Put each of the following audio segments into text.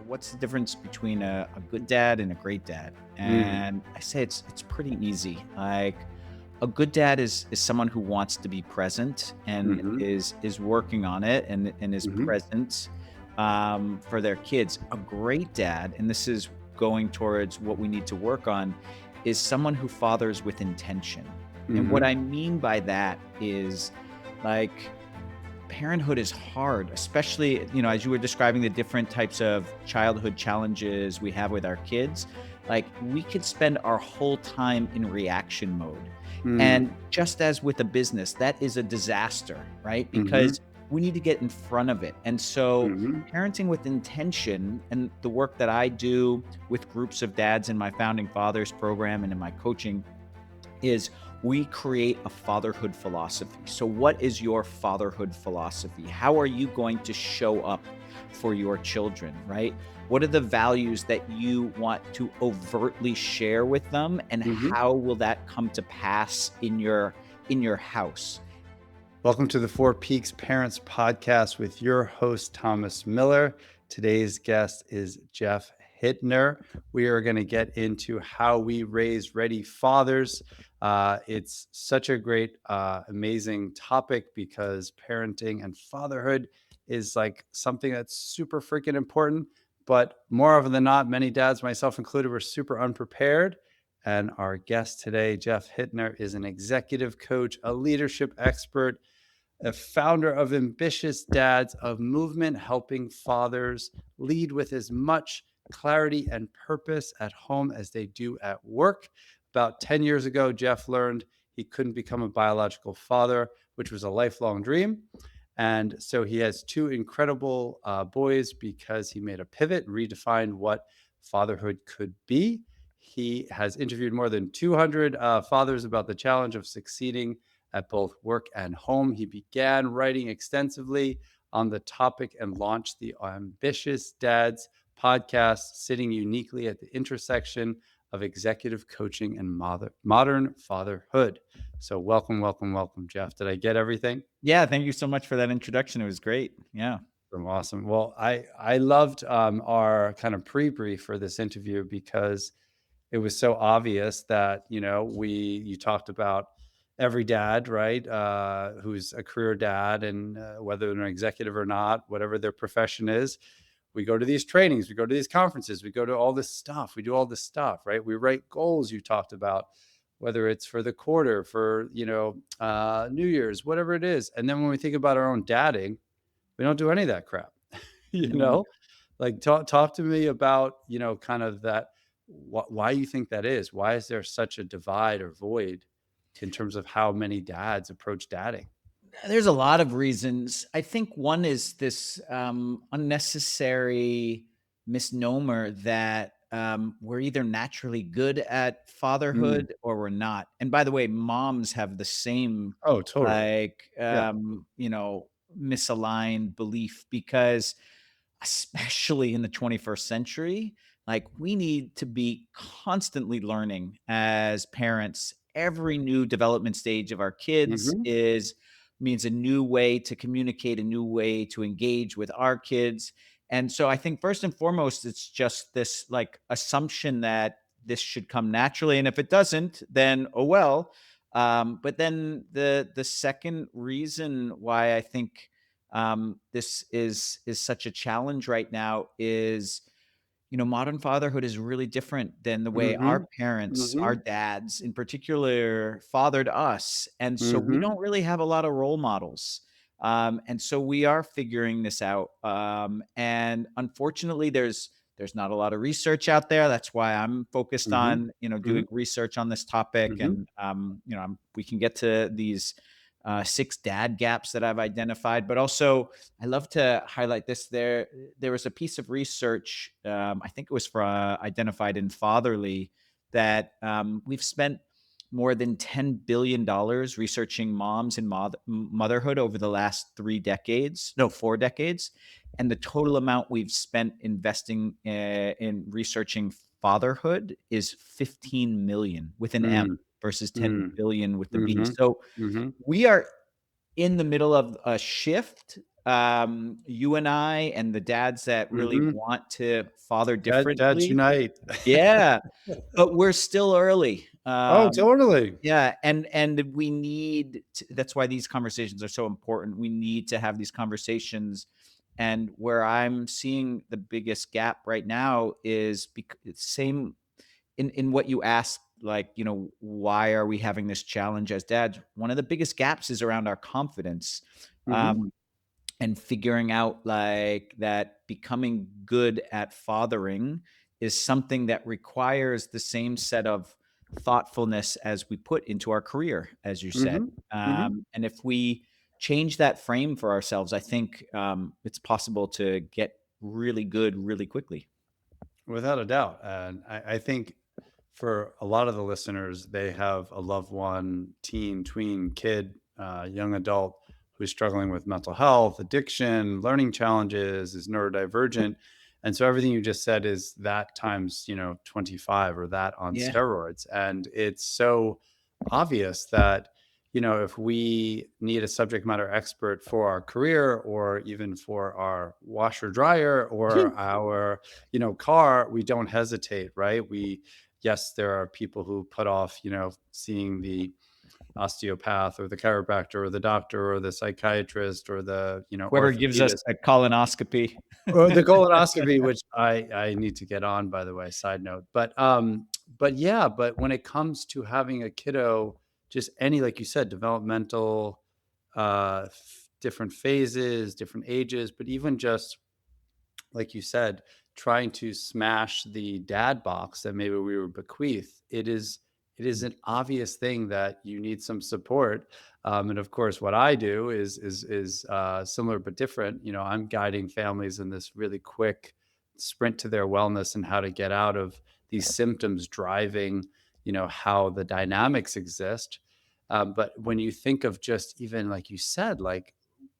what's the difference between a good dad and a great dad? Mm, And I say it's pretty easy. Like a good dad is someone who wants to be present and mhm, is working on it and is mhm, present for their kids. A great dad, and this is going towards what we need to work on, is someone who fathers with intention. And what mhm, I mean by that is like parenthood is hard, especially, as you were describing the different types of childhood challenges we have with our kids. Like, we could spend our whole time in reaction mode. mm, And just as with a business, that is a disaster, right? mhm, Because we need to get in front of it. And so, mhm, parenting with intention and the work that I do with groups of dads in my Founding Fathers program and in my coaching is we create a fatherhood philosophy. So, what is your fatherhood philosophy? How are you going to show up for your children, right? What are the values that you want to overtly share with them, and mhm. how will that come to pass in your house? Welcome to the Four Peaks Parents Podcast with your host, Thomas Miller. Today's guest is Jeff Hittner. We are going to get into how we raise ready fathers. It's such a great, amazing topic because parenting and fatherhood is like something that's super freaking important. But more often than not, many dads, myself included, were super unprepared. And our guest today, Jeff Hittner, is an executive coach, a leadership expert, a founder of Ambitious Dads, of movement helping fathers lead with as much clarity and purpose at home as they do at work. About 10 years ago, Jeff learned he couldn't become a biological father, which was a lifelong dream. And so he has two incredible boys because he made a pivot, redefined what fatherhood could be. He has interviewed more than 200 fathers about the challenge of succeeding at both work and home. He began writing extensively on the topic and launched the Ambitious Dads podcast, sitting uniquely at the intersection of executive coaching and modern fatherhood. So, welcome, welcome, welcome, Jeff. Did I get everything? Yeah, thank you so much for that introduction. It was great. Yeah. Awesome. Well, I loved our kind of pre-brief for this interview because it was so obvious that we you talked about every dad, right, who's a career dad, and whether they're an executive or not, whatever their profession is, we go to these trainings, we go to these conferences, we go to all this stuff, we do all this stuff, right? We write goals. You talked about whether it's for the quarter, for New Year's, whatever it is, and then when we think about our own dadding, we don't do any of that crap. you Mm. know like, talk to me about kind of that, why you think that is. Why is there such a divide or void in terms of how many dads approach dadding? There's a lot of reasons. I think one is this unnecessary misnomer that we're either naturally good at Mm. fatherhood or we're not. And by the way, moms have the same, Oh, totally. like, Yeah. misaligned belief because, especially in the 21st century, like, we need to be constantly learning as parents. Every new development stage of our kids Hmm. is means a new way to communicate, a new way to engage with our kids. And so I think first and foremost, it's just this like assumption that this should come naturally. And if it doesn't, then oh well. But then the second reason why I think this is such a challenge right now is, modern fatherhood is really different than the way Hmm. our parents, Hmm. our dads in particular, fathered us. And so we Hmm. don't really have a lot of role models. And so we are figuring this out. And unfortunately, there's not a lot of research out there. That's why I'm focused Hmm. on, Hmm. doing research on this topic. Hmm. And, we can get to these 6 dad gaps that I've identified, but also I love to highlight this. There was a piece of research, I think it was for identified in Fatherly, that we've spent more than $10 billion researching moms and motherhood over the last 3 decades, no, 4 decades, and the total amount we've spent investing in researching fatherhood is 15 million with an M Mm. versus 10 Mm. billion with the B. Hmm. So Hmm. we are in the middle of a shift, you and I and the dads that really Mhm. want to father Dads differently. unite. Yeah, but we're still early. Oh, totally. Yeah, and we need to, that's why these conversations are so important. We need to have these conversations, and where I'm seeing the biggest gap right now is it's same in what you asked, like, why are we having this challenge as dads? One of the biggest gaps is around our confidence. Mhm. Um, and figuring out like that becoming good at fathering is something that requires the same set of thoughtfulness as we put into our career, as you said. Mhm. Mhm. And if we change that frame for ourselves, I think it's possible to get really good really quickly. Without a doubt. And I think for a lot of the listeners, they have a loved one, teen, tween, kid, young adult who's struggling with mental health, addiction, learning challenges, is neurodivergent. And so everything you just said is that times, 25 or that on Yeah. steroids. And it's so obvious that, if we need a subject matter expert for our career or even for our washer dryer or our car, we don't hesitate, right? Yes, there are people who put off, seeing the osteopath or the chiropractor or the doctor or the psychiatrist or the, Whoever gives us orthopedist a colonoscopy. or the colonoscopy, which I need to get on, by the way, side note. But yeah, but when it comes to having a kiddo, just any, like you said, developmental, different phases, different ages, but even just like you said, trying to smash the dad box that maybe we were bequeathed, it is an obvious thing that you need some support. And of course, what I do is similar but different. I'm guiding families in this really quick sprint to their wellness and how to get out of these symptoms driving, how the dynamics exist. But when you think of just even like you said, like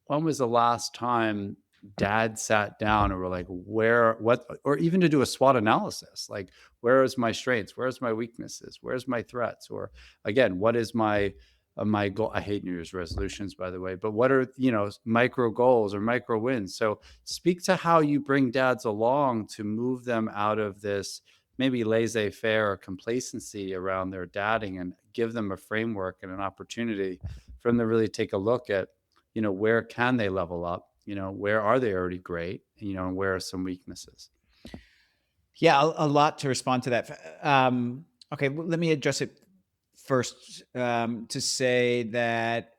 when was the last time dad sat down and were like, where, what, or even to do a SWOT analysis, like, where is my strengths? Where's my weaknesses? Where's my threats? Or again, what is my goal? I hate New Year's resolutions, by the way, but what are, micro goals or micro wins? So speak to how you bring dads along to move them out of this maybe laissez-faire or complacency around their dadding and give them a framework and an opportunity for them to really take a look at, where can they level up? Where are they already great? And where are some weaknesses? Yeah, a lot to respond to that. Okay, well, let me address it first, to say that,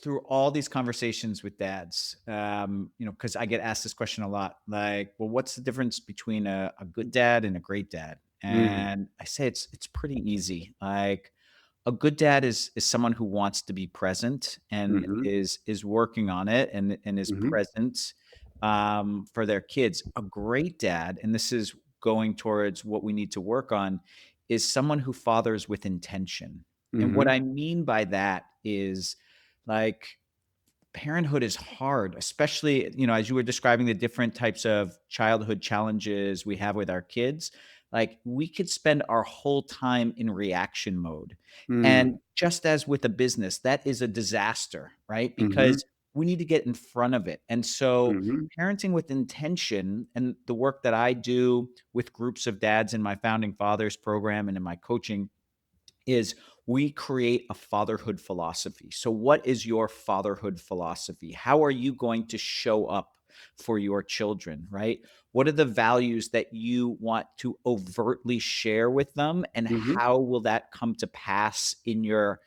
through all these conversations with dads, because I get asked this question a lot, like, well, what's the difference between a good dad and a great dad? Mm. And I say it's pretty easy. Like, a good dad is someone who wants to be present and Mhm. is working on it and is Mhm. present for their kids. A great dad, and this is going towards what we need to work on, is someone who fathers with intention. And what Mhm. I mean by that is, like, parenthood is hard, especially, as you were describing the different types of childhood challenges we have with our kids. Like, we could spend our whole time in reaction mode. And Mm. just as with a business, that is a disaster, right? Mhm. Because we need to get in front of it. And so, Mhm. parenting with intention and the work that I do with groups of dads in my Founding Fathers program and in my coaching is we create a fatherhood philosophy. So, what is your fatherhood philosophy? How are you going to show up for your children, right? What are the values that you want to overtly share with them, and Mhm. how will that come to pass in your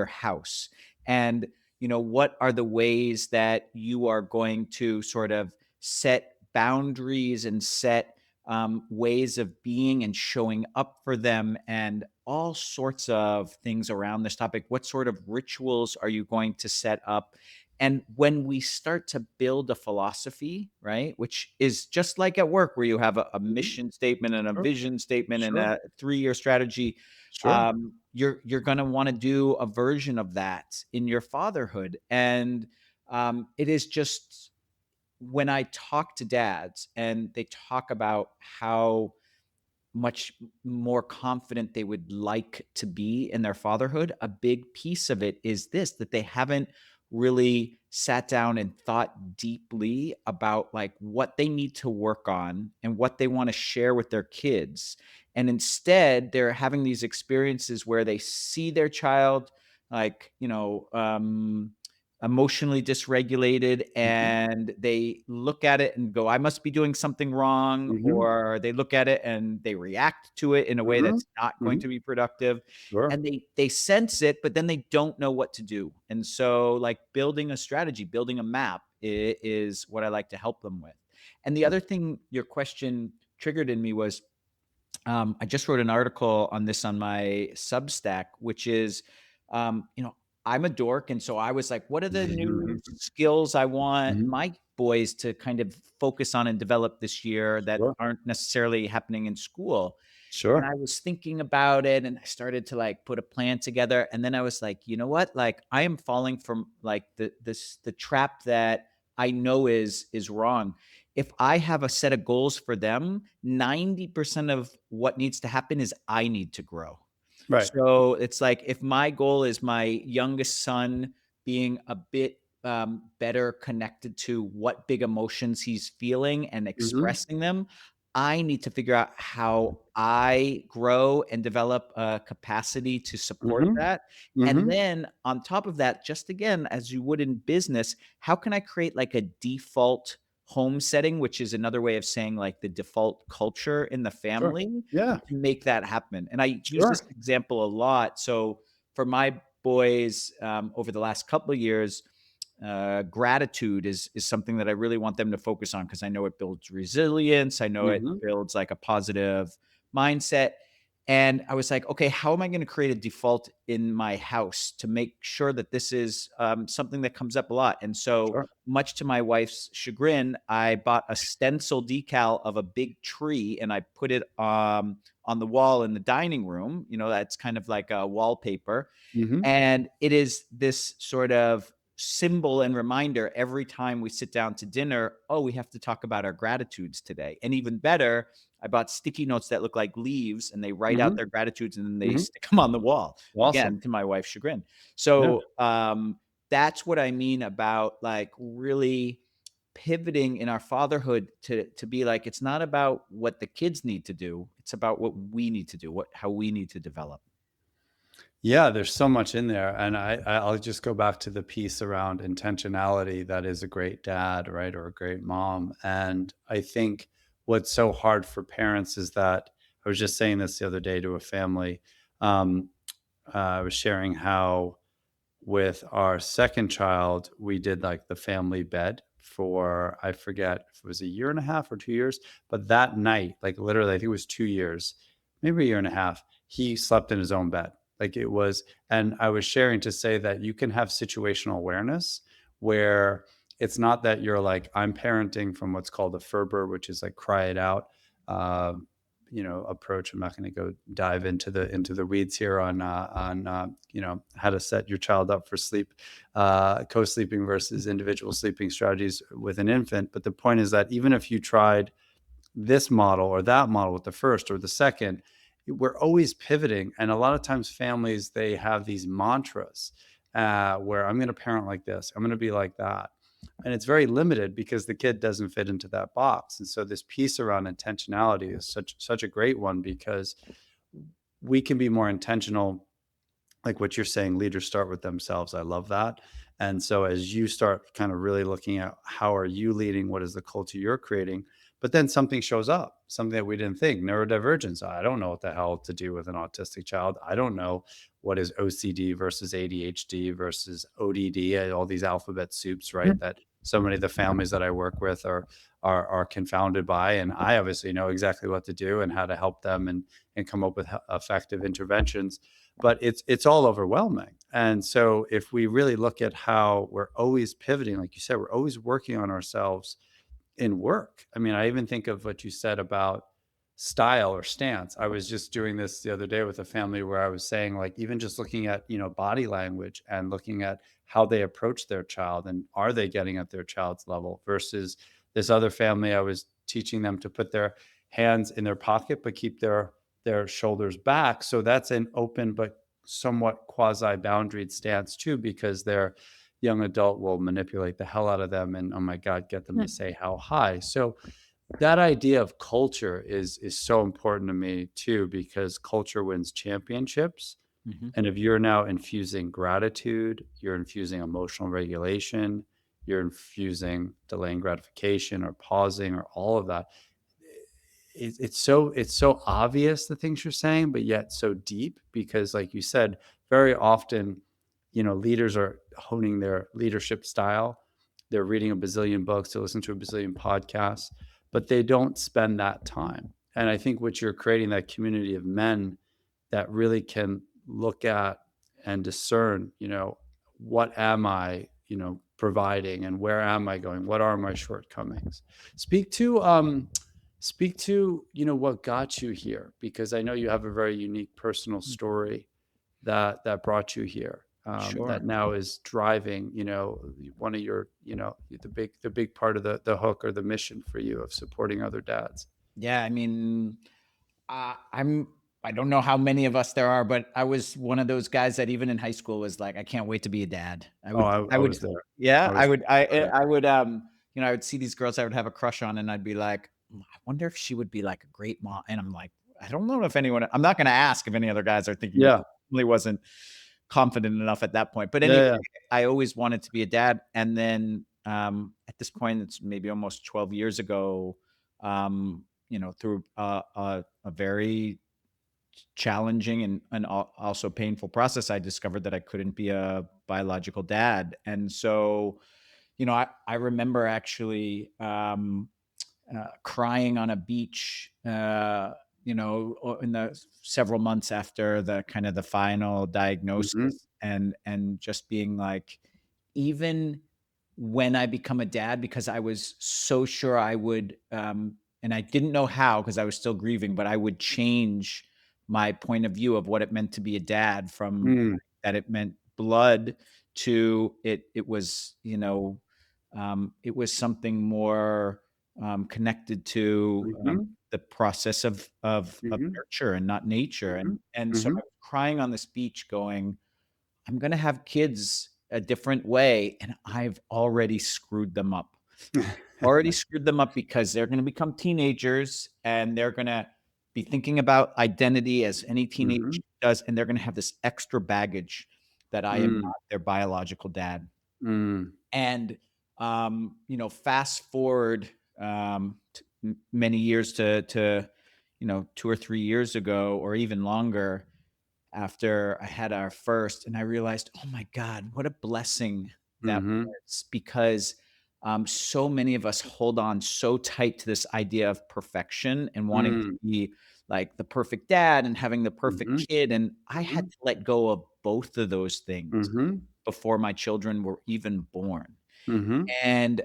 house? And what are the ways that you are going to sort of set boundaries and set ways of being and showing up for them, and all sorts of things around this topic. What sort of rituals are you going to set up? And when we start to build a philosophy, right, which is just like at work, where you have a Mhm. mission statement and a Sure. vision statement and Sure. a 3-year strategy, Sure. you're going to want to do a version of that in your fatherhood. And it is just, when I talk to dads and they talk about how much more confident they would like to be in their fatherhood, a big piece of it is this: that they haven't really sat down and thought deeply about like what they need to work on and what they want to share with their kids. And instead, they're having these experiences where they see their child like, emotionally dysregulated, Mhm. and they look at it and go, I must be doing something wrong, Mhm. or they look at it and they react to it in a way Mhm. that's not going Mhm. to be productive, Sure. and they sense it, but then they don't know what to do. And so like building a strategy, building a map is what I like to help them with. And the other thing your question triggered in me was, I just wrote an article on this on my Substack, which is, I'm a dork. And so I was like, what are the new Mhm. skills I want Mhm. my boys to kind of focus on and develop this year that Sure. aren't necessarily happening in school? And Sure. I was thinking about it, and I started to like put a plan together. And then I was like, you know what? Like I am falling from like the trap that I know is wrong. If I have a set of goals for them, 90% of what needs to happen is I need to grow. Right. So it's like if my goal is my youngest son being a bit better connected to what big emotions he's feeling and Mhm. expressing them, I need to figure out how I grow and develop a capacity to support Mhm. that. And Mhm. then on top of that, just again, as you would in business, how can I create like a default home setting, which is another way of saying like the default culture in the Sure. family Yeah. to make that happen? And I use this Sure. example a lot. So for my boys, over the last couple of years, gratitude is something that I really want them to focus on because I know it builds resilience. I know it Mhm. builds like a positive mindset. And I was like, okay, how am I going to create a default in my house to make sure that this is something that comes up a lot? And so, Sure. much to my wife's chagrin, I bought a stencil decal of a big tree and I put it on the wall in the dining room. That's kind of like a wallpaper, Mhm. and it is this sort of symbol and reminder every time we sit down to dinner. Oh, we have to talk about our gratitudes today. And even better, I bought sticky notes that look like leaves and they write out Mhm. their gratitudes and then they Mhm. stick them on the wall, Awesome. again, to my wife's chagrin. Yeah. So that's what I mean about like really pivoting in our fatherhood to be like, it's not about what the kids need to do. It's about what we need to do, how we need to develop. Yeah, there's so much in there, and I'll just go back to the piece around intentionality that is a great dad, right, or a great mom, and I think what's so hard for parents is that I was just saying this the other day to a family. Um, I was sharing how with our second child, we did like the family bed for, I forget if it was a year and a half or 2 years, but that night, like literally, I think it was 2 years, maybe a year and a half, he slept in his own bed. Like it was, and I was sharing to say that you can have situational awareness where it's not that you're like, I'm parenting from what's called a Ferber, which is like cry it out. Uh, approach. I'm not going to go dive into the weeds here on how to set your child up for sleep, co-sleeping versus individual sleeping strategies with an infant. But the point is that even if you tried this model or that model with the first or the second, we're always pivoting. And a lot of times families, they have these mantras where I'm going to parent like this, I'm going to be like that. And it's very limited because the kid doesn't fit into that box. And so this piece around intentionality is such a great one because we can be more intentional, like what you're saying, leaders start with themselves. I love that. And so as you start kind of really looking at how are you leading, what is the culture you're creating, but then something shows up, something that we didn't think, neurodivergence. I don't know what the hell to do with an autistic child. I don't know what is OCD versus ADHD versus ODD, all these alphabet soups, right? That so many of the families that I work with are confounded by. And I obviously know exactly what to do and how to help them and come up with effective interventions, but it's all overwhelming. And so if we really look at how we're always pivoting, like you said, we're always working on ourselves in work. I mean, I even think of what you said about style or stance. I was just doing this the other day with a family where I was saying, like, even just looking at, body language and looking at how they approach their child and are they getting at their child's level versus this other family. I was teaching them to put their hands in their pocket, but keep their shoulders back. So that's an open but somewhat quasi boundaried stance too, because they're young adult will manipulate the hell out of them and, oh my god, get them to say how high. So that idea of culture is so important to me too, because culture wins championships. Mhm. And if you're now infusing gratitude, you're infusing emotional regulation, you're infusing delaying gratification or pausing or all of that. It's so obvious the things you're saying, but yet so deep because, like you said, very often, leaders are honing their leadership style. They're reading a bazillion books, they listen to a bazillion podcasts, but they don't spend that time. And I think what you're creating, that community of men that really can look at and discern, what am I, providing and where am I going? What are my shortcomings? Speak to what got you here, because I know you have a very unique personal Mm. story that brought you here. Sure. That now is driving, one of your, the big part of the hook or the mission for you of supporting other dads. Yeah, I mean, I'm I don't know how many of us there are, but I was one of those guys that even in high school was like, "I can't wait to be a dad." I Oh, would I I would was there. yeah, I was there. I would, I would see these girls I would have a crush on, and I'd be like, I wonder if she would be like a great mom." And I'm like, I don't know if anyone I'm not gonna ask if any other guys are thinking Yeah. really wasn't confident enough at that point. But Yeah, anyway, yeah. I always wanted to be a dad. And then at this point, it's maybe almost 12 years ago, through a very challenging and also painful process, I discovered that I couldn't be a biological dad. And so, I remember actually crying on a beach, in the several months after the kind of the final Mhm. diagnosis, and just being like, even when I become a dad, because I was so sure I would, and I didn't know how because I was still grieving, but I would change my point of view of what it meant to be a dad from Mm. that it meant blood to it was something more connected to Mhm. the process of Mhm. nurture and not nature. Mhm. And so I Mhm. was crying on this beach, going, "I'm gonna have kids a different way, and I've already screwed them up." Already screwed them up because they're gonna become teenagers, and they're gonna be thinking about identity as any Mhm. teenage does, and they're gonna have this extra baggage that I am Mm. not their biological dad. Mm. And, fast forward, t m many years to, 2 or 3 years ago or even longer, after I had our first, and I realized, "Oh my god, what a blessing that Mhm. was," because, so many of us hold on so tight to this idea of perfection and wanting to Mm. be like the perfect dad and having the perfect Mhm. kid, and I had Mhm. to let go of both of those things Mhm. before my children were even born. Mhm. And,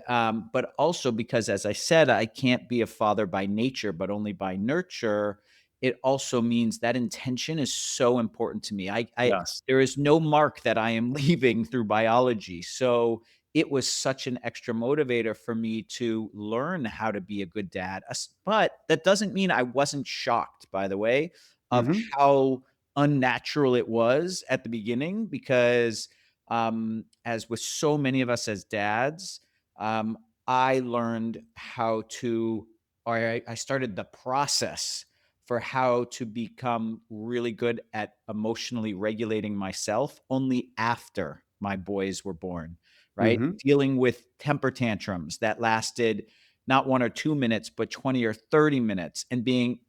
but also because, as I said, I can't be a father by nature, but only by nurture. It also means that intention is so important to me. Yes. There is no mark that I am leaving through biology. So it was such an extra motivator for me to learn how to be a good dad. But that doesn't mean I wasn't shocked, by the way, of Mhm. how unnatural it was at the beginning, because as with so many of us as dads, um, I learned how to, or I started the process for how to become really good at emotionally regulating myself only after my boys were born, right? Mhm. Dealing with temper tantrums that lasted not 1 or 2 minutes, but 20 or 30 minutes, and being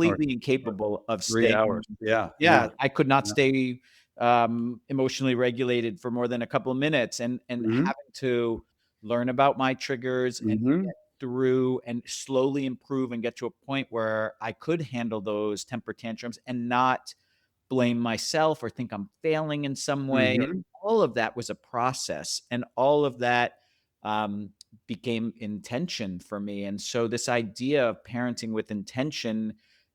Or completely or incapable of 3 staying. hours. Yeah, Yeah, yeah, I could not yeah. stay, emotionally regulated for more than a couple of minutes, and Mhm. having to learn about my triggers and Mhm. get through and slowly improve and get to a point where I could handle those temper tantrums and not blame myself or think I'm failing in some way. And Mhm. all of that was a process, and all of that, um, became intention for me. And so this idea of parenting with intention,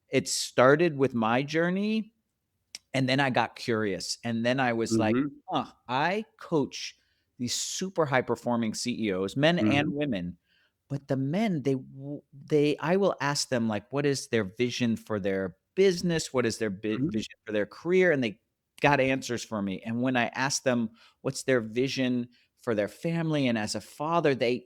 it started with my journey, and then I got curious, and then I was like, Mhm. "Huh, I coach these super high performing CEOs, men and Mhm. women." But the men, I will ask them, like, what is their vision for their business? What is their Mhm. vision for their career? And they got answers for me. And when I asked them, what's their vision for their family, and as a father, they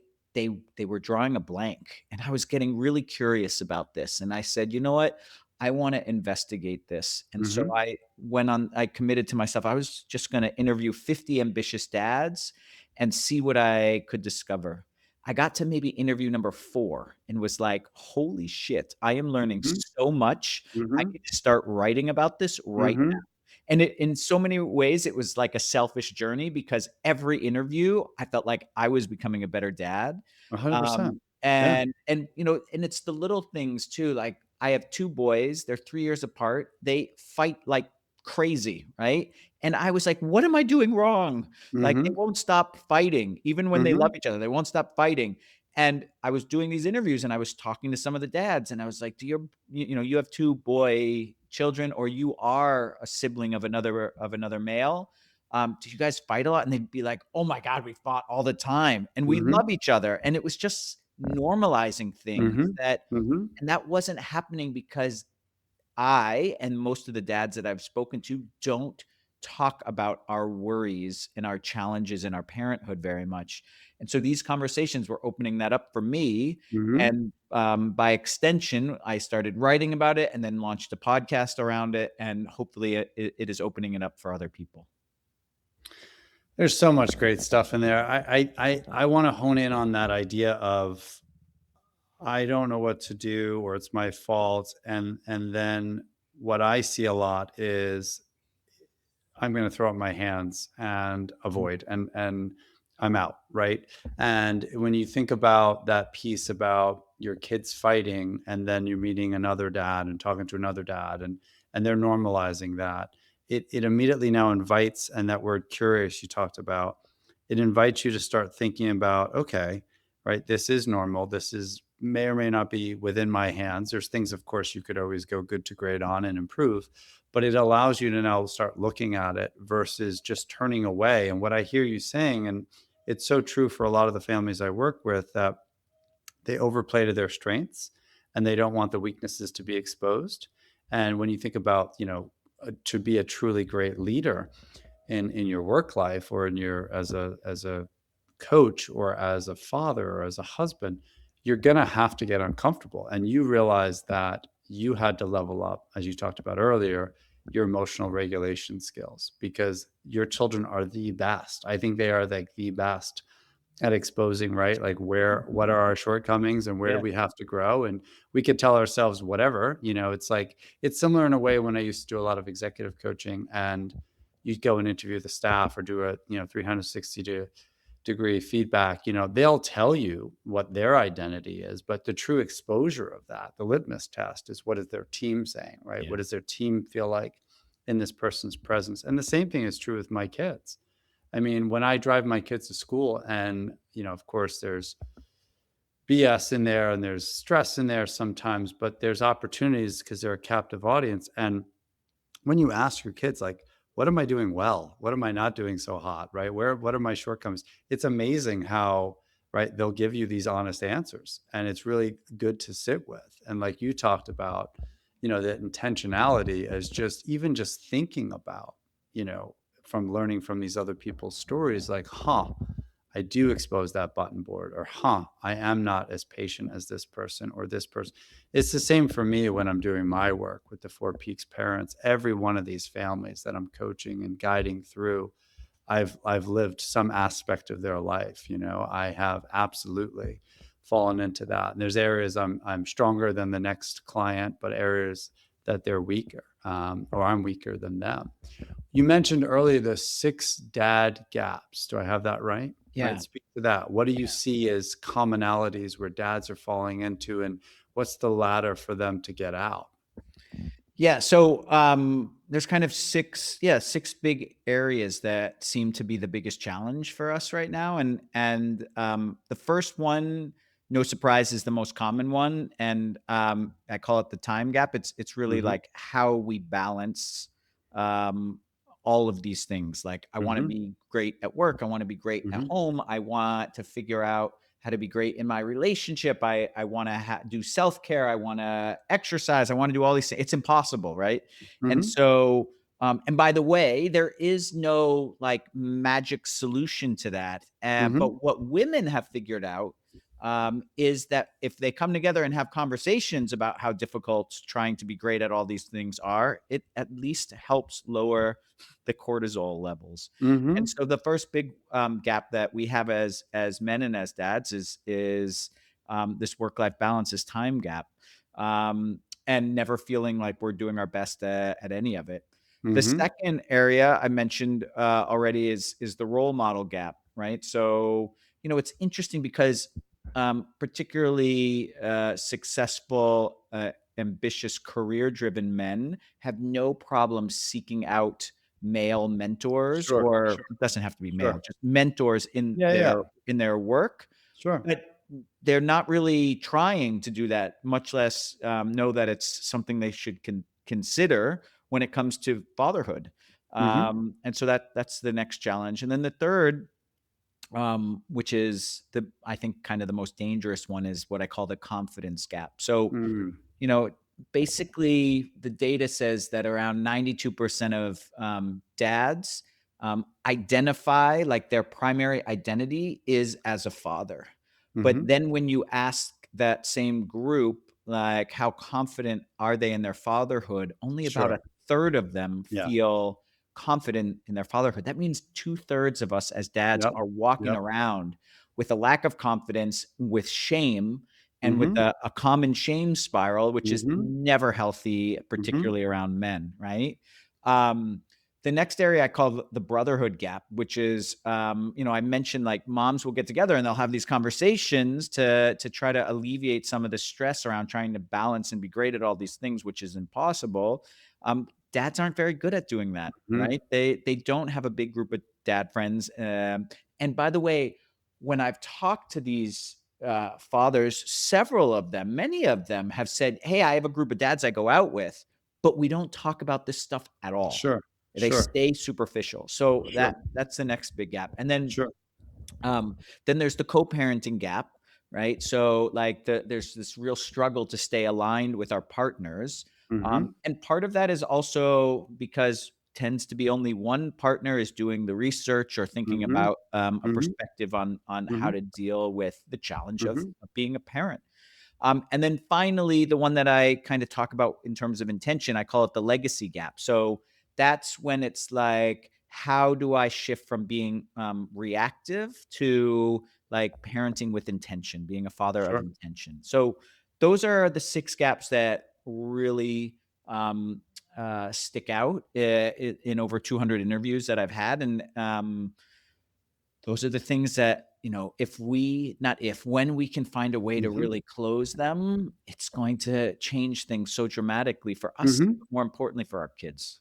were drawing a blank, and I was getting really curious about this, and I said, "You know what? I wanna investigate this." And so Mhm. I committed to myself, I was just gonna interview 50 ambitious dads and see what I could discover. I got to maybe interview number 4 and was like, "Holy shit, I am learning Mhm. so much. I Mhm. need to start writing about this right now." Mhm. And it in so many ways, it was like a selfish journey because every interview, I felt like I was becoming a better dad. 100%. Yeah. And it's the little things too, like, I have 2 boys, they're 3 years apart, they fight like crazy, right? And I was like, "What am I doing wrong?" Like, they Mhm. won't stop fighting, even when they love Mhm. each other, they won't stop fighting. And I was doing these interviews, and I was talking to some of the dads, and I was like, "Do you have 2 boy children, or you are a sibling of another male? Do you guys fight a lot?" And they'd be like, "Oh my god, we fought all the time, and we Mhm. love each other." And it was just normalizing things Mhm. Mhm. that wasn't happening because I and most of the dads that I've spoken to don't talk about our worries and our challenges in our parenthood very much. And so these conversations were opening that up for me. Mhm. And by extension, I started writing about it and then launched a podcast around it. And hopefully, it is opening it up for other people. There's so much great stuff in there. I wanna hone in on that idea of I don't know what to do or it's my fault, and then what I see a lot is I'm going to throw up my hands and Mhm. avoid and I'm out, right? And when you think about that piece about your kids fighting and then you're meeting another dad and talking to another dad and they're normalizing that, it immediately now invites, and that word curious you talked about, it invites you to start thinking about, okay, right, this is normal. This is may or may not be within my hands. There's things, of course, you could always go good to great on and improve, but it allows you to now start looking at it versus just turning away. And what I hear you saying, and it's so true for a lot of the families I work with, that they overplay to their strengths and they don't want the weaknesses to be exposed. And when you think about, to be a truly great leader in your work life or in your as a coach or as a father or as a husband, you're going to have to get uncomfortable, and you realize that you had to level up, as you talked about earlier, your emotional regulation skills, because your children are the best. I think they are like the best at exposing, right? Like, what are our shortcomings and where do Yeah. we have to grow? And we could tell ourselves whatever, it's like, it's similar in a way when I used to do a lot of executive coaching, and you go and interview the staff or do a, 360 degree feedback, they'll tell you what their identity is, but the true exposure of that, the litmus test, is what is their team saying, right? Yeah. What does their team feel like in this person's presence? And the same thing is true with my kids. I mean, when I drive my kids to school, and, of course, there's BS in there and there's stress in there sometimes, but there's opportunities because they're a captive audience. And when you ask your kids, like, what am I doing well? What am I not doing so hot? Right? What are my shortcomings? It's amazing how, right, they'll give you these honest answers. And it's really good to sit with. And like you talked about, the intentionality as just even just thinking about, you know, from learning from these other people's stories, like, I do expose that button board, or I am not as patient as this person or this person. It's the same for me when I'm doing my work with the Four Peaks parents. Every one of these families that I'm coaching and guiding through, I've lived some aspect of their life. I have absolutely fallen into that. And there's areas I'm stronger than the next client, but areas that they're weaker, or I'm weaker than them. You mentioned earlier the 6 dad gaps. Do I have that right? Right, Yeah. speak to that. What do you see as commonalities where dads are falling into, and what's the ladder for them to get out? Yeah, so, there's kind of 6 big areas that seem to be the biggest challenge for us right now, and the first one, no surprise, is the most common one, and, I call it the time gap. It's really Mhm, like how we balance, um, all of these things. Like, I wanna mhm, be great at work, I wanna be great at mhm, home, I want to figure out how to be great in my relationship. I want to do self care. I want to exercise. I want to do all these things. It's impossible, right? And mhm, so And by the way, there is no like magic solution to that. Mhm. But what women have figured out is that if they come together and have conversations about how difficult trying to be great at all these things are, it at least helps lower the cortisol levels. And Mhm. so the first big gap that we have as men and as dads is this work life balance, this time gap, and never feeling like we're doing our best at any of it. The Mhm. second area I mentioned, already is the role model gap, right? So, it's interesting because, particularly, successful, ambitious, career-driven men have no problem seeking out male mentors, Sure, or sure, it doesn't have to be male, sure. just mentors Yeah, yeah. in their work, Sure. but they're not really trying to do that, much less, know that it's something they should consider when it comes to fatherhood. Mhm. And so that's the next challenge. And then the third, which is I think kind of the most dangerous one, is what I call the confidence gap. So, Mm. you know, basically, the data says that around 92% of dads identify like their primary identity is as a father. But Mhm. then when you ask that same group, like, how confident are they in their fatherhood, only about a Sure. third of them Yeah. feel confident in their fatherhood. That means two-thirds of us as dads Yep. are walking Yep. around with a lack of confidence, with shame, and with Mhm. a common shame spiral, which is Mhm. never healthy, Mhm. particularly around men, right? Um, the next area I call the brotherhood gap, which is, I mentioned like moms will get together and they'll have these conversations to try to alleviate some of the stress around trying to balance and be great at all these things, which is impossible. Dads aren't very good at doing that, Mhm. right? They don't have a big group of dad friends. And by the way, when I've talked to these fathers, several of them, many of them have said, "Hey, I have a group of dads I go out with, but we don't talk about this stuff at all." Sure. They Sure. stay superficial. So Sure. that's the next big gap. And then Sure. um, then there's the co-parenting gap, right? So like there's this real struggle to stay aligned with our partners. Mhm. And part of that is also because tends to be only one partner is doing the research or thinking Mhm. about a Mhm. perspective on how Mhm. to deal with the challenge Mhm. of being a parent. And then finally, the one that I kind of talk about in terms of intention, I call it the legacy gap. So that's when it's like, how do I shift from being reactive to like parenting with intention, being a father of Sure. intention? So those are the six gaps that really um, stick out in over 200 interviews that I've had. And those are the things that, if we not if, when we can find a way to Mhm. really close them, it's going to change things so dramatically for us, Mhm. but more importantly for our kids.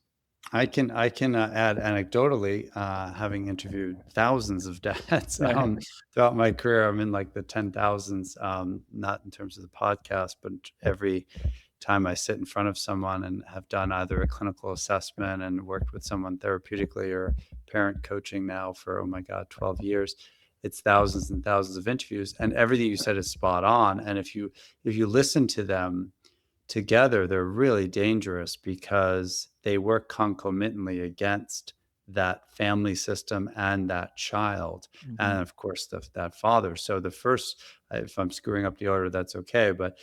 I can add anecdotally, having interviewed thousands of dads throughout my career. I'm in like the 10,000s, not in terms of the podcast, but every time I sit in front of someone and have done either a clinical assessment and worked with someone therapeutically or parent coaching now for, oh my God, 12 years. It's thousands and thousands of interviews, and everything you said is spot on. And if you listen to them together, they're really dangerous because they work concomitantly against that family system and that child, Mhm. and of course that father. So the first, if I'm screwing up the order, that's okay, but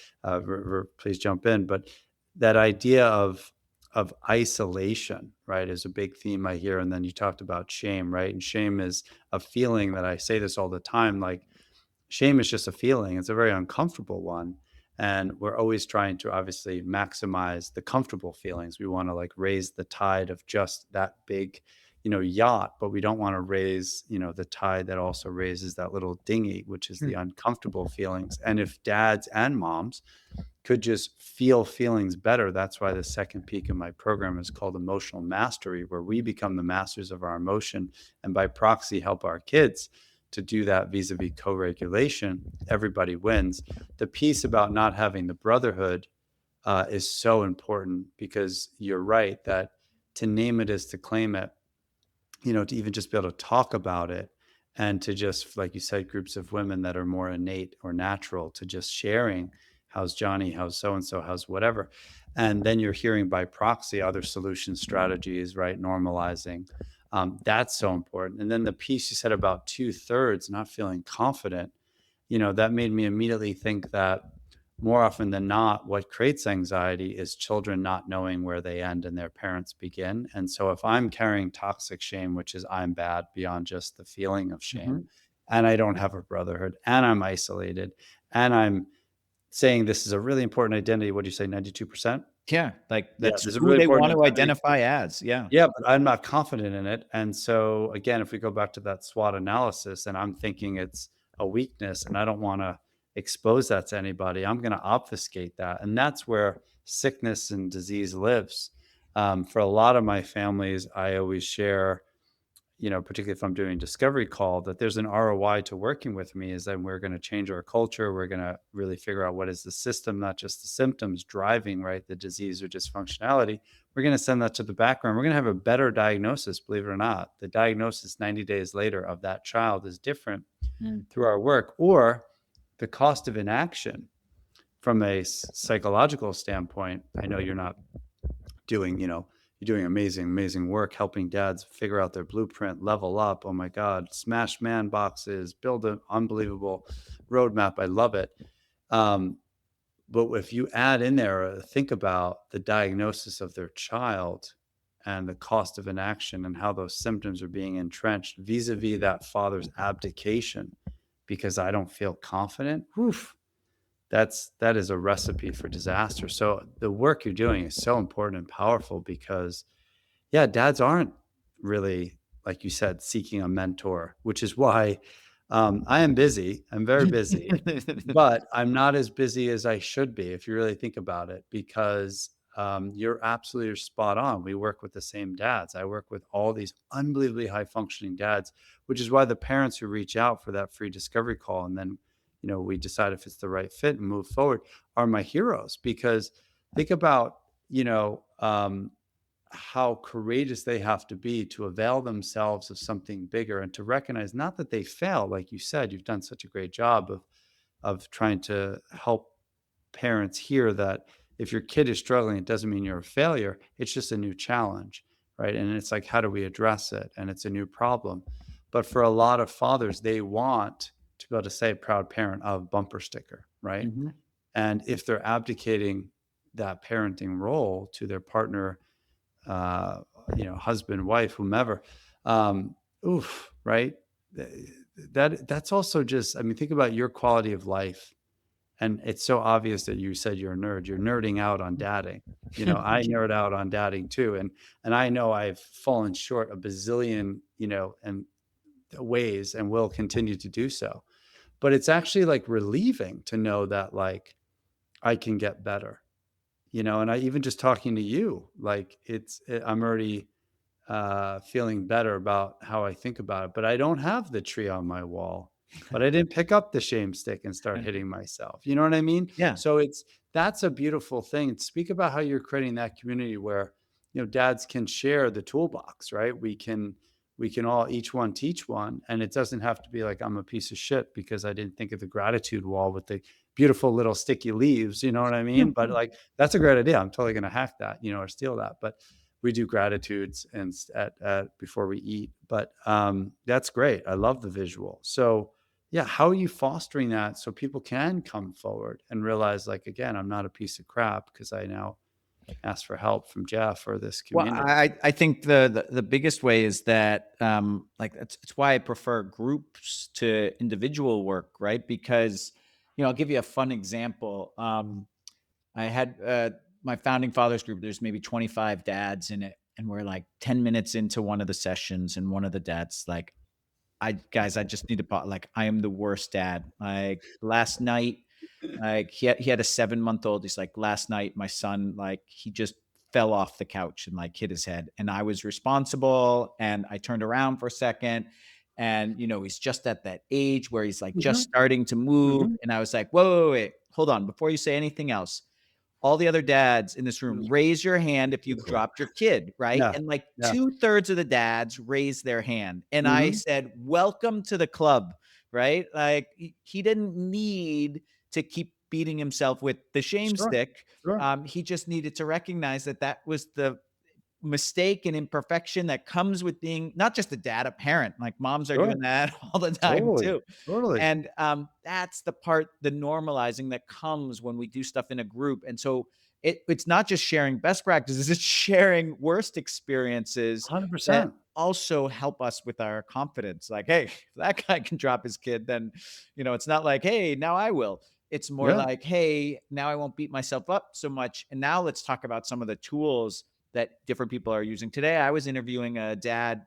please jump in. But that idea of isolation, right, is a big theme I hear. And then you talked about shame, right? And shame is a feeling that, I say this all the time, like, shame is just a feeling. It's a very uncomfortable one. And we're always trying to obviously maximize the comfortable feelings. We want to like raise the tide of just that big, yacht, but we don't want to raise, the tide that also raises that little dinghy, which is the Hmm. uncomfortable feelings. And if dads and moms could just feel feelings better. That's why the second peak of my program is called emotional mastery, where we become the masters of our emotion and by proxy help our kids to do that vis-a-vis co-regulation. Everybody wins. The piece about not having the brotherhood is so important, because you're right that to name it is to claim it. To even just be able to talk about it, and to just, like you said, groups of women that are more innate or natural to just sharing how's Johnny, how's so and so, how's whatever. And then you're hearing by proxy other solution strategies, right? Normalizing. That's so important. And then the piece you said about 2/3 not feeling confident, that made me immediately think that more often than not, what creates anxiety is children not knowing where they end and their parents begin. And so if I'm carrying toxic shame, which is I'm bad beyond just the feeling of shame, Mhm. and I don't have a brotherhood, and I'm isolated, and I'm saying this is a really important identity. What do you say, 92%? Yeah, like, Yeah, that's there's a who really they important want to identity. identify as, yeah. Yeah, but I'm not confident in it. And so again, if we go back to that SWOT analysis and I'm thinking it's a weakness and I don't want to expose that to anybody, I'm going to obfuscate that. And that's where sickness and disease lives. For a lot of my families, I always share, particularly if I'm doing discovery call, that there's an ROI to working with me is that we're going to change our culture. We're going to really figure out what is the system, not just the symptoms driving, right, the disease or dysfunctionality. We're going to send that to the background. We're going to have a better diagnosis, believe it or not. The diagnosis 90 days later of that child is different Mm. through our work, or the cost of inaction from a psychological standpoint. I know you're not doing, you're doing amazing, amazing work helping dads figure out their blueprint, level up. Oh my God, smash man boxes, build an unbelievable roadmap. I love it. Um, but if you add in there, think about the diagnosis of their child and the cost of inaction and how those symptoms are being entrenched vis-a-vis that father's abdication because I don't feel confident. Whew, that is a recipe for disaster. So the work you're doing is so important and powerful because yeah, dads aren't really, like you said, seeking a mentor, which is why I am busy. I'm very busy, but I'm not as busy as I should be if you really think about it, because you're absolutely spot on. We work with the same dads. I work with all these unbelievably high functioning dads, which is why the parents who reach out for that free discovery call and then, we decide if it's the right fit and move forward are my heroes because think about, how courageous they have to be to avail themselves of something bigger and to recognize not that they fail, like you said, you've done such a great job of trying to help parents hear that if your kid is struggling, it doesn't mean you're a failure. It's just a new challenge, right? And it's like, how do we address it? And it's a new problem. But for a lot of fathers, they want to be able to say proud parent of bumper sticker, right? Mhm. And if they're abdicating that parenting role to their partner, uh, husband, wife, whomever, um, oof, right? That's also just, I mean, think about your quality of life. And it's so obvious that you said you're a nerd. You're nerding out on dadding. I nerd out on dadding too. And I know I've fallen short a bazillion, and ways and will continue to do so. But it's actually like relieving to know that like I can get better, and I even just talking to you, like I'm already feeling better about how I think about it. But I don't have the tree on my wall. But I didn't pick up the shame stick and start hitting myself. You know what I mean? Yeah. So that's a beautiful thing. Speak about how you're creating that community where dads can share the toolbox, right? We can all each one teach one, and it doesn't have to be like I'm a piece of shit because I didn't think of the gratitude wall with the beautiful little sticky leaves. You know what I mean? But like that's a great idea. I'm totally gonna hack that, or steal that. But we do gratitudes and at before we eat. But that's great. I love the visual. So yeah, how are you fostering that so people can come forward and realize, like, again, I'm not a piece of crap because I now ask for help from Jeff or this Well, community. I think the biggest way is that, like, it's why I prefer groups to individual work, right? Because, I'll give you a fun example. I had, my founding fathers group, there's maybe 25 dads in it, and we're, like, 10 minutes into one of the sessions, and one of the dads like, I just need to like, I am the worst dad. Like, last night, like, he had a 7-month-old. He's like, "Last night, my son, like, he just fell off the couch and, like, hit his head, and I was responsible, and I turned around for a second, and, he's just at that age where he's, like, just Mhm, starting to move," mhm. and I was like, "Whoa, wait, wait, hold on, before you say anything else, all the other dads in this room, raise your hand if you've dropped your kid," right? Yeah, And like yeah. 2/3 of the dads raised their hand. And I Mhm. said, "Welcome to the club," right? Like he didn't need to keep beating himself with the shame Sure. stick. Sure. He just needed to recognize that that was the mistake and imperfection that comes with being not just a dad, a parent. Like moms are Sure. doing that all the time Totally. too. Totally. And that's the part, the normalizing that comes when we do stuff in a group. And so it's not just sharing best practices, it's sharing worst experiences that 100%. also help us with our confidence. Like, hey, if that guy can drop his kid, then, it's not like, hey, now I will. It's more Yeah. like, hey, now I won't beat myself up so much. And now let's talk about some of the tools that different people are using. Today, I was interviewing a dad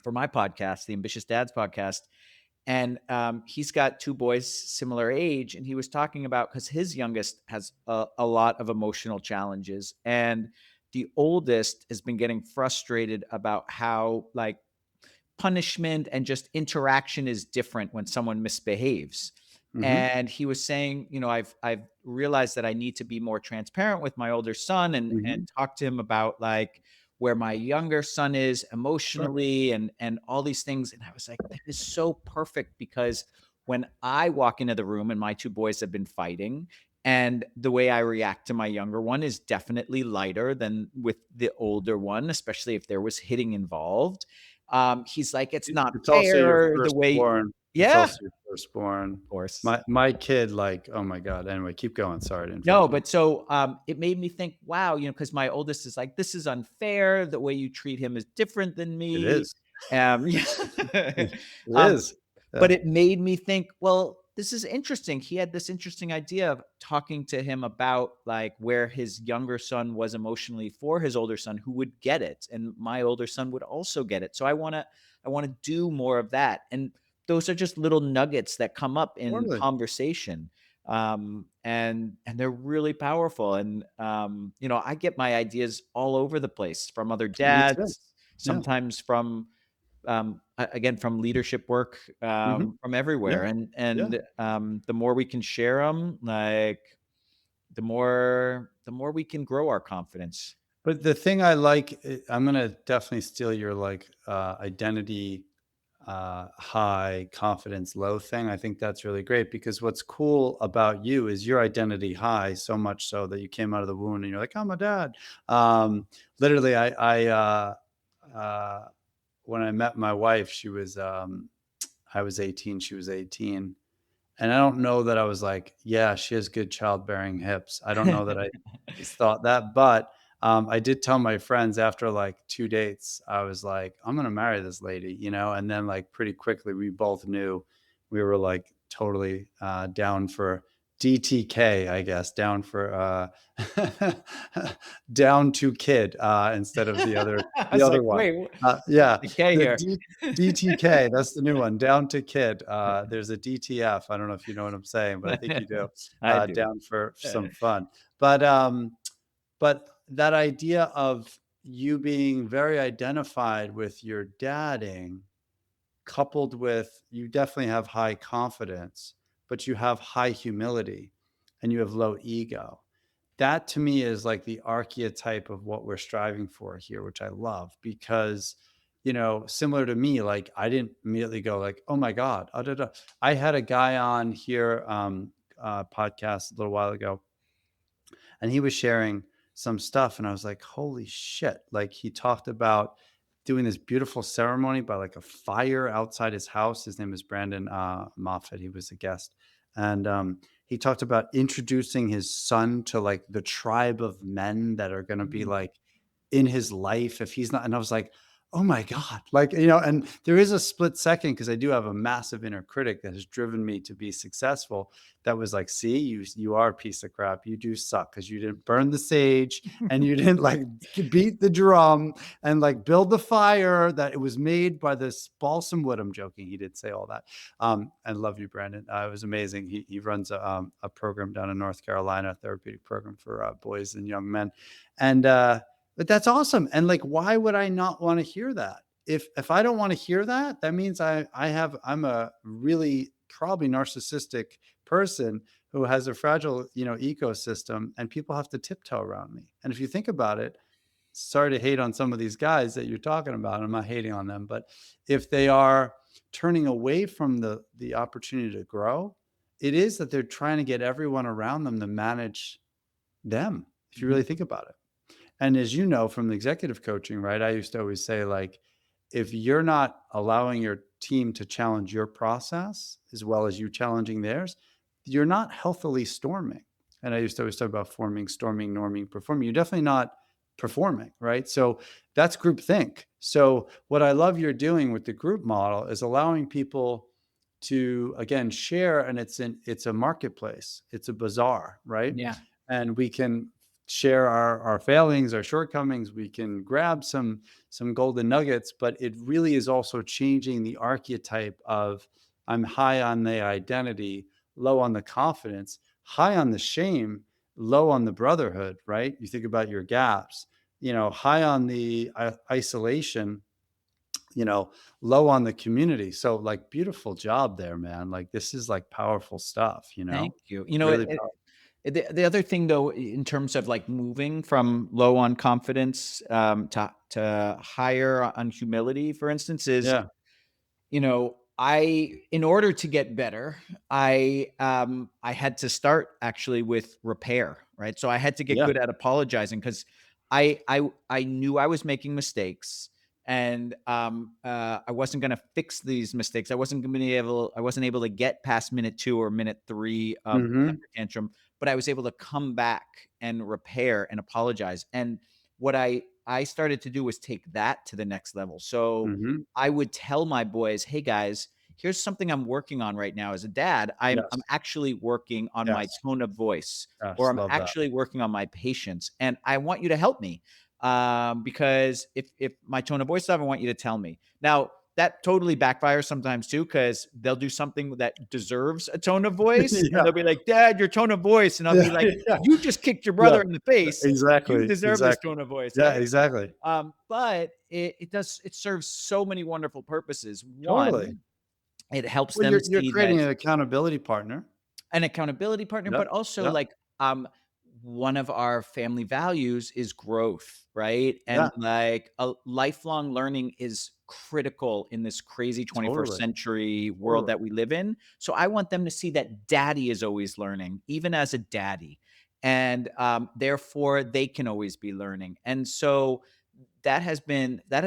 for my podcast, the Ambitious Dads podcast, and he's got two boys similar age, and he was talking about because his youngest has a lot of emotional challenges, and the oldest has been getting frustrated about how like punishment and just interaction is different when someone misbehaves. Mhm. And he was saying, I've realized that I need to be more transparent with my older son and Mhm. talk to him about like where my younger son is Sure. emotionally and all these things. And I was like, that is so perfect because when I walk into the room and my two boys have been fighting, and the way I react to my younger one is definitely lighter than with the older one, especially if there was hitting involved. He's like, "It's not It's also your fair the way." firstborn. It's Yeah, also your firstborn. of course. My kid, like, oh my god. Anyway, keep going. Sorry to No, interrupt you. but so, it made me think, wow, because my oldest is like, "This is unfair. The way you treat him is different than It me." is. Yeah. It Um, is. but Yeah. it made me think, well, this is interesting. He had this interesting idea of talking to him about, like, where his younger son was emotionally for his older son who would get it, and my older son would also get it. So I wanna do more of that, and those are just little nuggets that come up in Totally. conversation, and they're really powerful, and, I get my ideas all over the place from other Me too. dads, Yeah. sometimes from again from leadership work, Mhm. from Yeah. everywhere, and Yeah. the more we can share them, like the more we can grow our confidence. But the thing I like, I'm gonna definitely steal your like identity high, confidence low thing. I think that's really great because what's cool about you is your identity high, so much so that you came out of the womb and you're like, I'm a dad. Um, Literally, uh, when I met my wife, I was 18, she was 18. And I don't know that I was like, yeah, she has good childbearing hips. I don't know that I thought that, but I did tell my friends after like 2 dates, I was like, I'm gonna marry this lady, and then like pretty quickly we both knew we were like totally down for DTK, I guess, down for down to kid instead of I the was other like, one. wait, Yeah, the K the here. DTK, that's the new one, down to kid. There's a DTF. I don't know if you know what I'm saying, but I think you do. I do. Down for some fun. But that idea of you being very identified with your dadding, coupled with you definitely have high confidence, but you have high humility and you have low ego. That to me is like the archetype of what we're striving for here, which I love because, similar to me, like I didn't immediately go like, oh my God. I had a guy on here, podcast a little while ago, and he was sharing some stuff and I was like, holy shit. Like he talked about doing this beautiful ceremony by like a fire outside his house. His name is Brandon Moffat. He was a guest. And he talked about introducing his son to like the tribe of men that are going to be Mm. like in his life if he's not. And I was like, oh my God. Like, and there is a split second because I do have a massive inner critic that has driven me to be successful. That was like, see, you are a piece of crap. You do suck because you didn't burn the sage and you didn't like beat the drum and like build the fire that it was made by this balsam wood. I'm joking. He did say all that. I love you, Brandon. It was amazing. He runs a program down in North Carolina, a therapeutic program for boys and young men. And, but that's awesome. And like, why would I not want to hear that? If I don't want to hear that, that means I'm a really probably narcissistic person who has a fragile, ecosystem and people have to tiptoe around me. And if you think about it, sorry to hate on some of these guys that you're talking about. I'm not hating on them, but if they are turning away from the opportunity to grow it is that they're trying to get everyone around them to manage them, if you Mhm. really think about it. And as you know from the executive coaching, right? I used to always say, like, if you're not allowing your team to challenge your process as well as you challenging theirs, you're not healthily storming. And I used to always talk about forming, storming, norming, performing. You're definitely not performing, right? So that's groupthink. So what I love you're doing with the group model is allowing people to again share, and it's a marketplace, it's a bazaar, right? Yeah. And we can share our failings, our shortcomings. We can grab some golden nuggets, but it really is also changing the archetype of I'm high on the identity, low on the confidence, high on the shame, low on the brotherhood, right? You think about your gaps, high on the isolation, low on the community. So like beautiful job there, man. Like this is like powerful stuff, Thank you. really powerful. The other thing though, in terms of like moving from low on confidence, to higher on humility, for instance, is, Yeah. in order to get better, I had to start actually with repair, right? So I had to get Yeah. good at apologizing because I knew I was making mistakes, and I wasn't going to fix these mistakes. I wasn't able to get past minute 2 or minute 3 of the Mhm. temper tantrum, but I was able to come back and repair and apologize. And what I started to do was take that to the next level. So Mhm. I would tell my boys, "Hey guys, here's something I'm working on right now as a dad. I'm Yes. actually working on my Yes. tone of voice, or Yes. I'm Love that. actually working on my patience, and I want you to help me. Because if my tone of voice is off, I want you to tell me." Now, that totally backfires sometimes too, because they'll do something that deserves a tone of voice, and Yeah. they'll be like, "Dad, your tone of voice," and I'll be Yeah. like, Yeah. "You just kicked your Yeah. brother in the face. You Exactly. deserve this Exactly. tone of voice," Yeah, right? exactly. But it serves so many wonderful purposes. Totally. One, it helps Well, them you're see that creating an accountability partner. an accountability partner, Yeah. but also Yeah. like, one of our family values is growth, right? And Yeah. like a lifelong learning is critical in this crazy 21st Totally. century world Totally. that we live in. So I want them to see that daddy is always learning, even as a daddy. And therefore they can always be learning. And so that has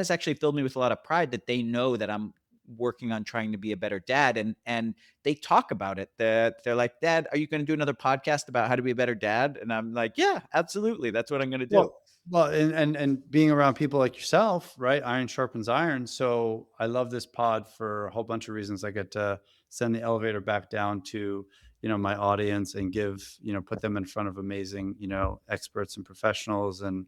actually filled me with a lot of pride that they know that I'm working on trying to be a better dad, and they talk about it. That they're like, "Dad, are you going to do another podcast about how to be a better dad?" And I'm like, "Yeah, absolutely. That's what I'm going to do." Well, and being around people like yourself, right? Iron sharpens iron. So I love this pod for a whole bunch of reasons. I get to send the elevator back down to, my audience and give, put them in front of amazing, experts and professionals and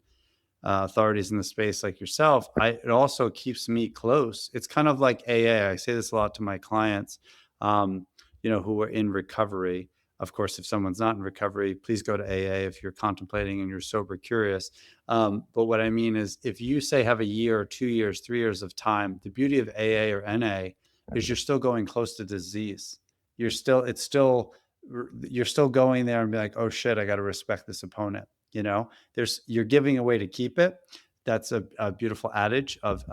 authorities in the space like yourself. It also keeps me close. It's kind of like AA. I say this a lot to my clients, um, who are in recovery. Of course, if someone's not in recovery, please go to AA if you're contemplating and you're sober curious. But what I mean is, if you say have a year or 2 years, 3 years of time, the beauty of AA or NA is you're still going close to disease. It's still, you're still going there and be like, oh shit, I got to respect this opponent. You're giving away to keep it. That's a beautiful adage of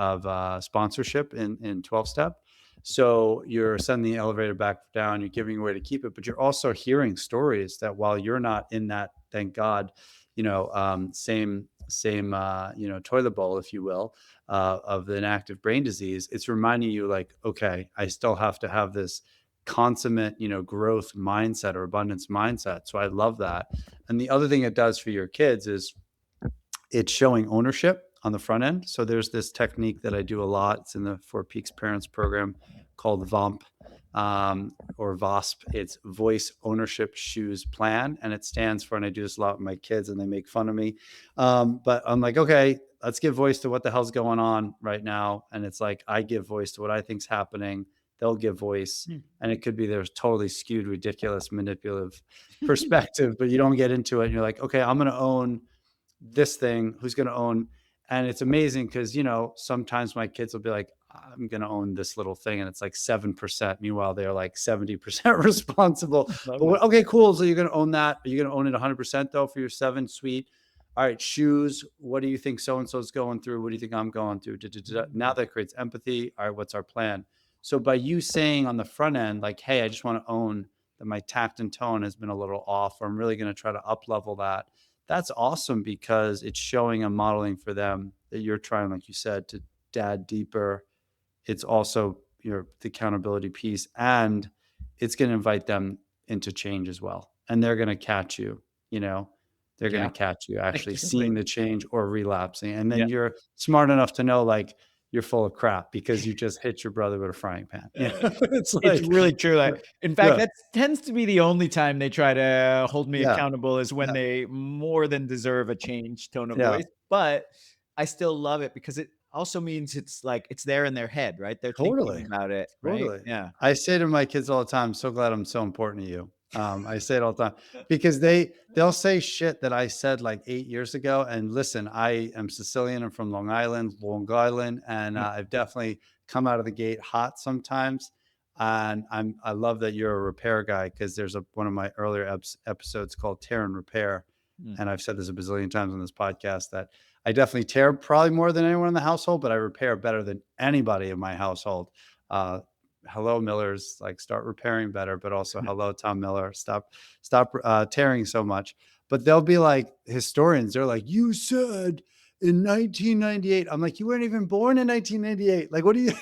sponsorship in 12 step. So you're sending the elevator back down, you're giving away to keep it, but you're also hearing stories that while you're not in that, thank God, same toilet bowl, if you will, of an active brain disease. It's reminding you like, okay, I still have to have this consummate growth mindset or abundance mindset. So I love that. And the other thing it does for your kids is it's showing ownership on the front end. So there's this technique that I do a lot. It's in the Four Peaks Parents Program called VOMP, or VOSP. It's Voice Ownership Shoes Plan, and it stands for. And I do this a lot with my kids, and they make fun of me. But I'm like, okay, let's give voice to what the hell's going on right now. And it's like I give voice to what I think's happening. They'll give voice, Hmm. and it could be there's totally skewed, ridiculous, manipulative perspective, but you don't get into it. And you're like, okay, I'm going to own this thing, who's going to own. And it's amazing because sometimes my kids will be like, I'm going to own this little thing, and it's like 7%. Meanwhile they're like 70% responsible. Love But it. okay, cool, so you're going to own that. Are you going to own it 100% though for your 7? Sweet. All right, shoes, what do you think so and so's going through? What do you think I'm going through? Da, da, da, da. Now that creates empathy. All right, what's our plan? So by you saying on the front end like, hey, I just want to own my tact and tone has been a little off, or I'm really going to try to up level that. That's awesome because it's showing and modeling for them that you're trying, like you said, to dad deeper. It's also the accountability piece, and it's going to invite them into change as well. And they're going to catch you, you know, they're going to Yeah. catch you actually Absolutely. seeing the change or relapsing. And then Yeah. you're smart enough to know, like, you're full of crap because you just hit your brother with a frying pan. Uh, It's it's like, really true. yeah, In fact, yeah, that tends to be the only time they try to hold me yeah, accountable is when yeah, they more than deserve a changed tone of yeah. voice, but I still love it because it also means it's like it's there in their head, right? They're thinking Totally. about it, right? Totally. Yeah. I say to my kids all the time, "I'm so glad I'm so important to you." I say it all the time because they'll say shit that I said like 8 years ago. And listen, I am Sicilian. I'm from Long Island, and Yeah. I've definitely come out of the gate hot sometimes. And I love that you're a repair guy because there's one of my earlier episodes called Tear and Repair, Mm. and I've said this a bazillion times on this podcast that I definitely tear probably more than anyone in the household, but I repair better than anybody in my household. Uh, Hello, Millers, like, start repairing better, but also hello, Tom Miller, stop tearing so much. But they'll be like historians. They're like, you said in 1998. I'm like, you weren't even born in 1998. Like, what do you,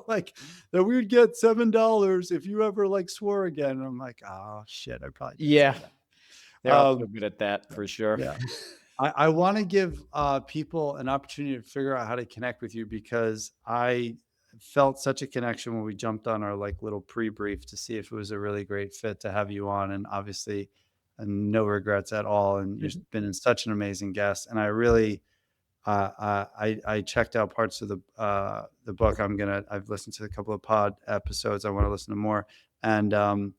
like, that we would get $7 if you ever like swore again. And I'm like, oh shit, I probably did say Yeah. that. They're also good at that Yeah, for sure. yeah. I want to give people an opportunity to figure out how to connect with you because I felt such a connection when we jumped on our like little pre-brief to see if it was a really great fit to have you on. And obviously, no regrets at all. And you've been in such an amazing guest. And I really, I checked out parts of the book. I've listened to a couple of pod episodes. I want to listen to more. And I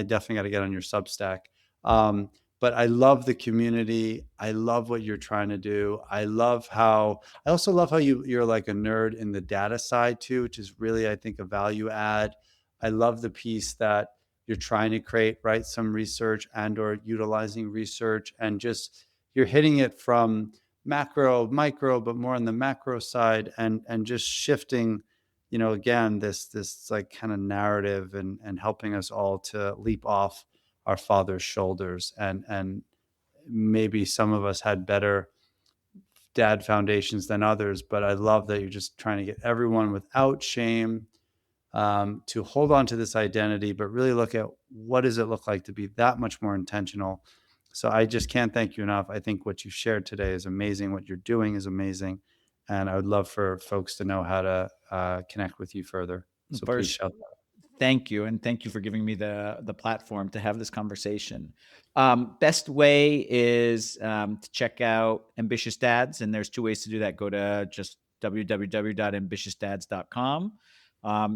definitely got to get on your Substack. Um, but I love the community. I love what you're trying to do. I also love how you're like a nerd in the data side too, which is really, I think, a value add. I love the piece that you're trying to create, right? Some research and or utilizing research, and just you're hitting it from macro, micro, but more on the macro side, and just shifting, again, this like kind of narrative, and helping us all to leap off our father's shoulders. And maybe some of us had better dad foundations than others, but I love that you're just trying to get everyone without shame to hold on to this identity, but really look at what does it look like to be that much more intentional. So I just can't thank you enough. I think what you shared today is amazing. What you're doing is amazing. And I would love for folks to know how to connect with you further. So please First, shout that. thank you, and thank you for giving me the platform to have this conversation. Best way is to check out Ambitious Dads, and there's two ways to do that. Go to just www.ambitiousdads.com.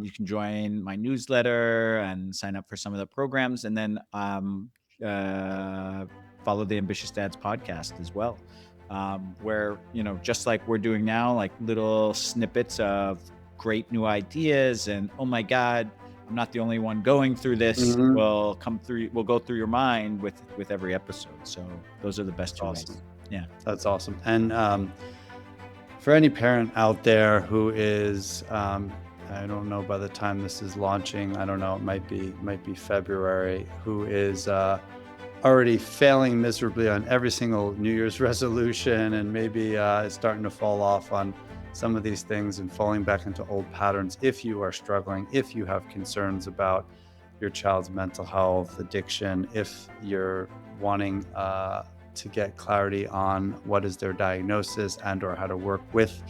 You can join my newsletter and sign up for some of the programs, and then uh, follow the Ambitious Dads podcast as well, where just like we're doing now, like little snippets of great new ideas and oh my god, I'm not the only one going through this Mhm. will go through your mind with every episode. So those are the best That's two awesome. ways. Yeah. That's awesome. And for any parent out there who is, I don't know, by the time this is launching, I don't know, it might be February, who is already failing miserably on every single New Year's resolution, and maybe is starting to fall off on some of these things and falling back into old patterns. If you are struggling, if you have concerns about your child's mental health, addiction, if you're wanting to get clarity on what is their diagnosis and or how to work with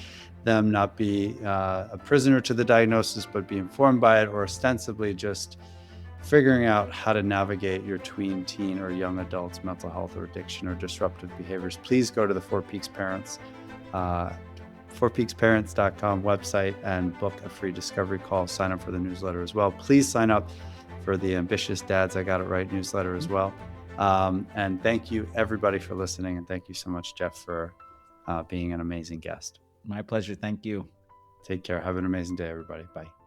them, not be a prisoner to the diagnosis, but be informed by it, or ostensibly just figuring out how to navigate your tween, teen, or young adult's mental health or addiction or disruptive behaviors, please go to the Four Peaks Parents, fourpeaksparents.com website and book a free discovery call. Sign up for the newsletter as well. Please sign up for the Ambitious Dads I Got It Right newsletter as well. And thank you, everybody, for listening. And thank you so much, Jeff, for being an amazing guest. My pleasure. Thank you. Take care. Have an amazing day, everybody. Bye.